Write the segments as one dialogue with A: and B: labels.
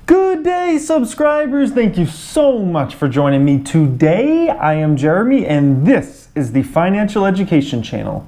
A: Good day, subscribers. Thank you so much for joining me today. I am Jeremy and this is the Financial Education Channel.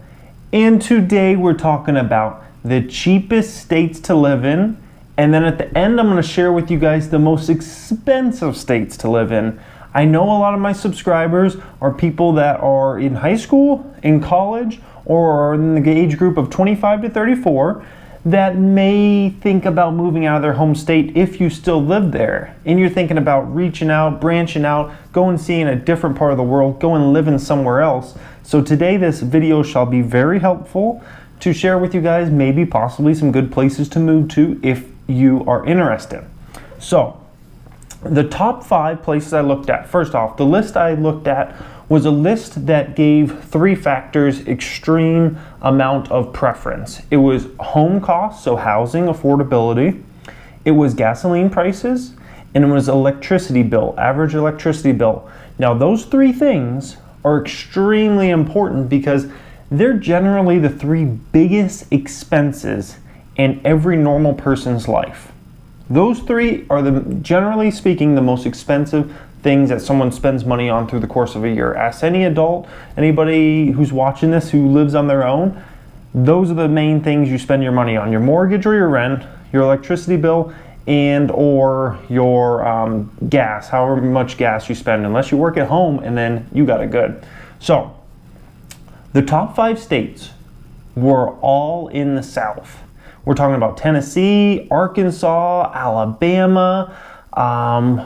A: And today we're talking about the cheapest states to live in. And then at the end, I'm going to share with you guys the most expensive states to live in. I know a lot of my subscribers are people that are in high school, in college, or are in the age group of 25 to 34 that may think about moving out of their home state if you still live there. And you're thinking about reaching out, branching out, going and seeing a different part of the world, going and living somewhere else. So today this video shall be very helpful to share with you guys maybe possibly some good places to move to if you are interested. So the top 5 places I looked at. First off, the list I looked at was a list that gave 3 factors extreme amount of preference. It was home costs, so housing affordability, it was gasoline prices, and it was electricity bill, average electricity bill. Now those 3 things are extremely important because they're generally the 3 biggest expenses in every normal person's life. Those 3 are, generally speaking, the most expensive things that someone spends money on through the course of a year. Ask any adult, anybody who's watching this who lives on their own, those are the main things you spend your money on: your mortgage or your rent, your electricity bill, and or your gas, however much gas you spend, unless you work at home and then you got it good. So the top 5 states were all in the South. We're talking about Tennessee, Arkansas, Alabama.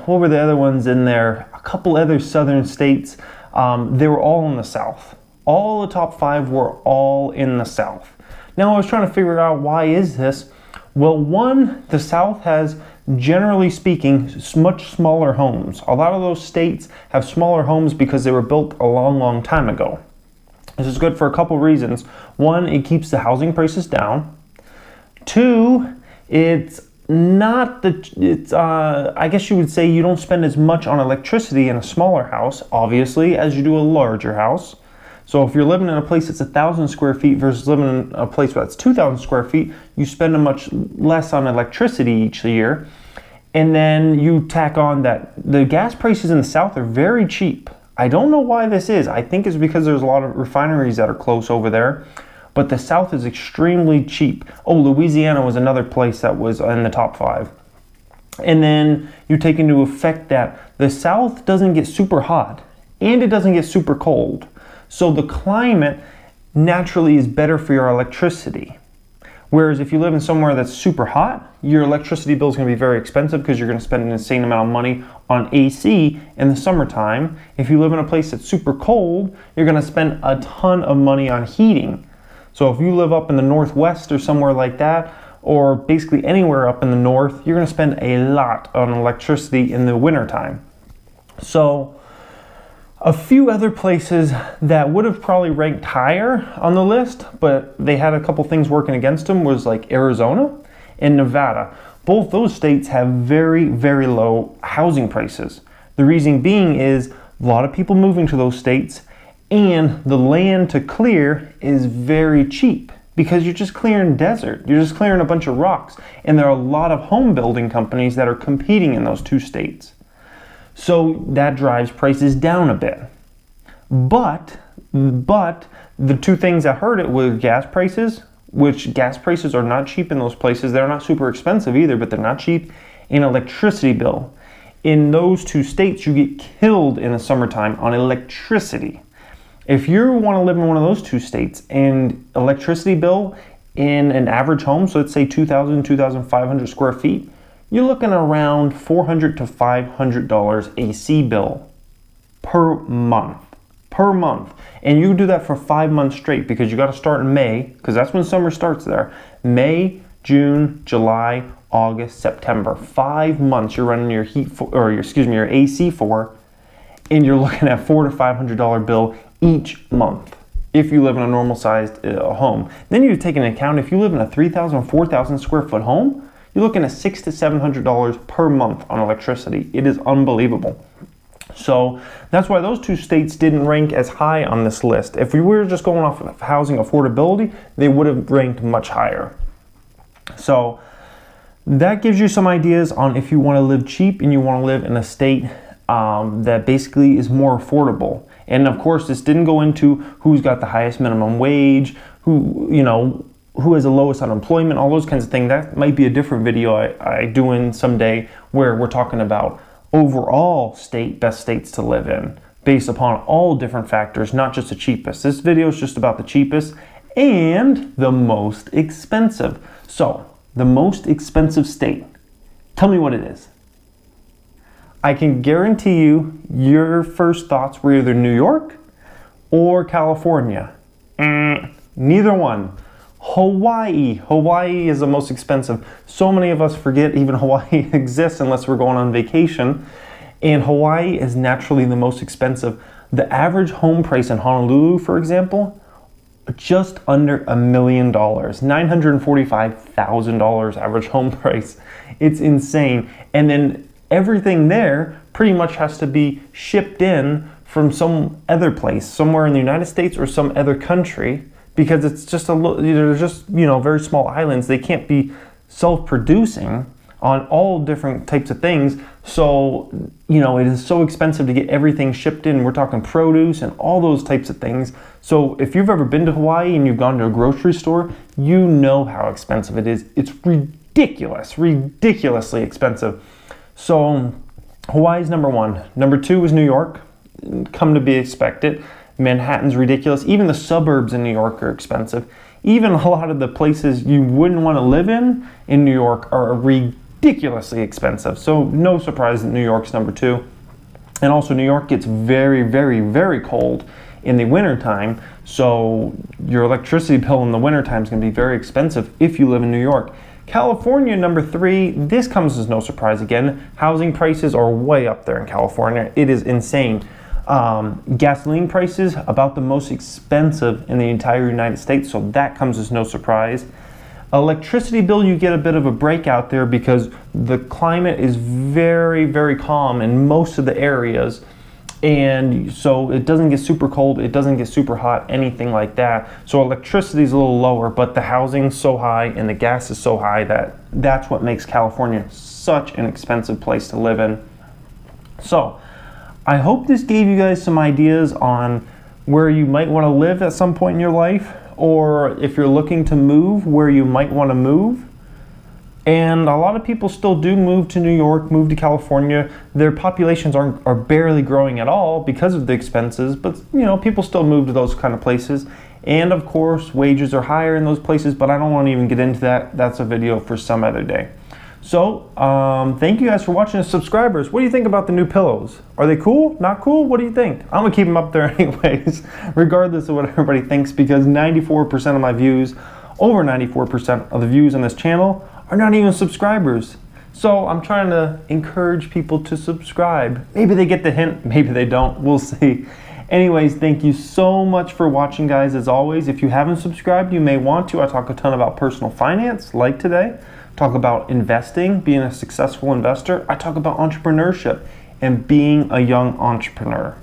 A: What were the other ones in there? A couple other southern states. They were all in the South. All the top 5 were all in the South. Now I was trying to figure out, why is this? Well, one, the South has, generally speaking, much smaller homes. A lot of those states have smaller homes because they were built a long time ago. This is good for a couple reasons. One, it keeps the housing prices down. 2, I guess you would say you don't spend as much on electricity in a smaller house, obviously, as you do a larger house. So if you're living in a place that's 1,000 square feet versus living in a place that's 2,000 square feet, you spend a much less on electricity each year. And then you tack on that the gas prices in the South are very cheap. I don't know why this is. I think it's because there's a lot of refineries that are close over there. But the South is extremely cheap. Oh, Louisiana was another place that was in the top 5. And then you take into effect that the South doesn't get super hot and it doesn't get super cold. So the climate naturally is better for your electricity. Whereas if you live in somewhere that's super hot, your electricity bill is going to be very expensive because you're going to spend an insane amount of money on AC in the summertime. If you live in a place that's super cold, you're going to spend a ton of money on heating. So if you live up in the Northwest or somewhere like that, or basically anywhere up in the North, you're going to spend a lot on electricity in the wintertime. So a few other places that would have probably ranked higher on the list, but they had a couple things working against them, was like Arizona and Nevada. Both those states have very low housing prices. The reason being is a lot of people moving to those states, and the land to clear is very cheap because you're just clearing desert. You're just clearing a bunch of rocks. And there are a lot of home building companies that are competing in those 2 states. So that drives prices down a bit. But the 2 things that hurt it were gas prices, which gas prices are not cheap in those places. They're not super expensive either, but they're not cheap. And electricity bill. In those 2 states, you get killed in the summertime on electricity. If you want to live in one of those 2 states and electricity bill in an average home, so let's say 2,000, 2,500 square feet, you're looking around $400 to $500 AC bill per month. And you do that for 5 months straight because you got to start in May, because that's when summer starts there. May, June, July, August, September. 5 months you're running your your AC for, and you're looking at $400 to $500 bill each month if you live in a normal sized home. Then you take into account if you live in a 3,000 or 4,000 square foot home, you're looking at $600 to $700 per month on electricity. It is unbelievable. So that's why those 2 states didn't rank as high on this list. If we were just going off of housing affordability, they would have ranked much higher. So that gives you some ideas on if you want to live cheap and you want to live in a state that basically is more affordable. And of course, this didn't go into who's got the highest minimum wage, who has the lowest unemployment, all those kinds of things. That might be a different video I do in someday, where we're talking about overall best states to live in based upon all different factors, not just the cheapest. This video is just about the cheapest and the most expensive. So the most expensive state, tell me what it is. I can guarantee you your first thoughts were either New York or California. Neither one. Hawaii. Hawaii is the most expensive. So many of us forget even Hawaii exists unless we're going on vacation. And Hawaii is naturally the most expensive. The average home price in Honolulu, for example, just under $1 million. $945,000 average home price. It's insane. And then everything there pretty much has to be shipped in from some other place, somewhere in the United States or some other country, because it's just they're just, very small islands. They can't be self-producing on all different types of things. So, it is so expensive to get everything shipped in. We're talking produce and all those types of things. So if you've ever been to Hawaii and you've gone to a grocery store, you know how expensive it is. It's ridiculously expensive. So Hawaii's number one. Number two is New York. Come to be expected. Manhattan's ridiculous. Even the suburbs in New York are expensive. Even a lot of the places you wouldn't want to live in New York are ridiculously expensive. So no surprise that New York's number two. And also New York gets very, very, very cold in the wintertime. So your electricity bill in the wintertime is going to be very expensive if you live in New York. California, number three, this comes as no surprise again. Housing prices are way up there in California. It is insane. Gasoline prices, about the most expensive in the entire United States, so that comes as no surprise. Electricity bill, you get a bit of a break out there because the climate is very, very calm in most of the areas. And so it doesn't get super cold, it doesn't get super hot, anything like that. So electricity is a little lower, but the housing's so high and the gas is so high that's what makes California such an expensive place to live in. So I hope this gave you guys some ideas on where you might want to live at some point in your life, or if you're looking to move, where you might want to move. And a lot of people still do move to New York, move to California. Their populations are barely growing at all because of the expenses, but people still move to those kind of places. And of course, wages are higher in those places, but I don't want to even get into that. That's a video for some other day. So, thank you guys for watching. As subscribers, what do you think about the new pillows? Are they cool? Not cool? What do you think? I'm gonna keep them up there anyways, regardless of what everybody thinks, because 94% of my views, over 94% of the views on this channel are not even subscribers. So I'm trying to encourage people to subscribe. Maybe they get the hint, maybe they don't, we'll see. Anyways, thank you so much for watching, guys. As always, if you haven't subscribed, you may want to. I talk a ton about personal finance, like today. Talk about investing, being a successful investor. I talk about entrepreneurship and being a young entrepreneur.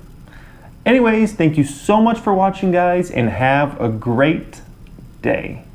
A: Anyways, thank you so much for watching, guys, and have a great day.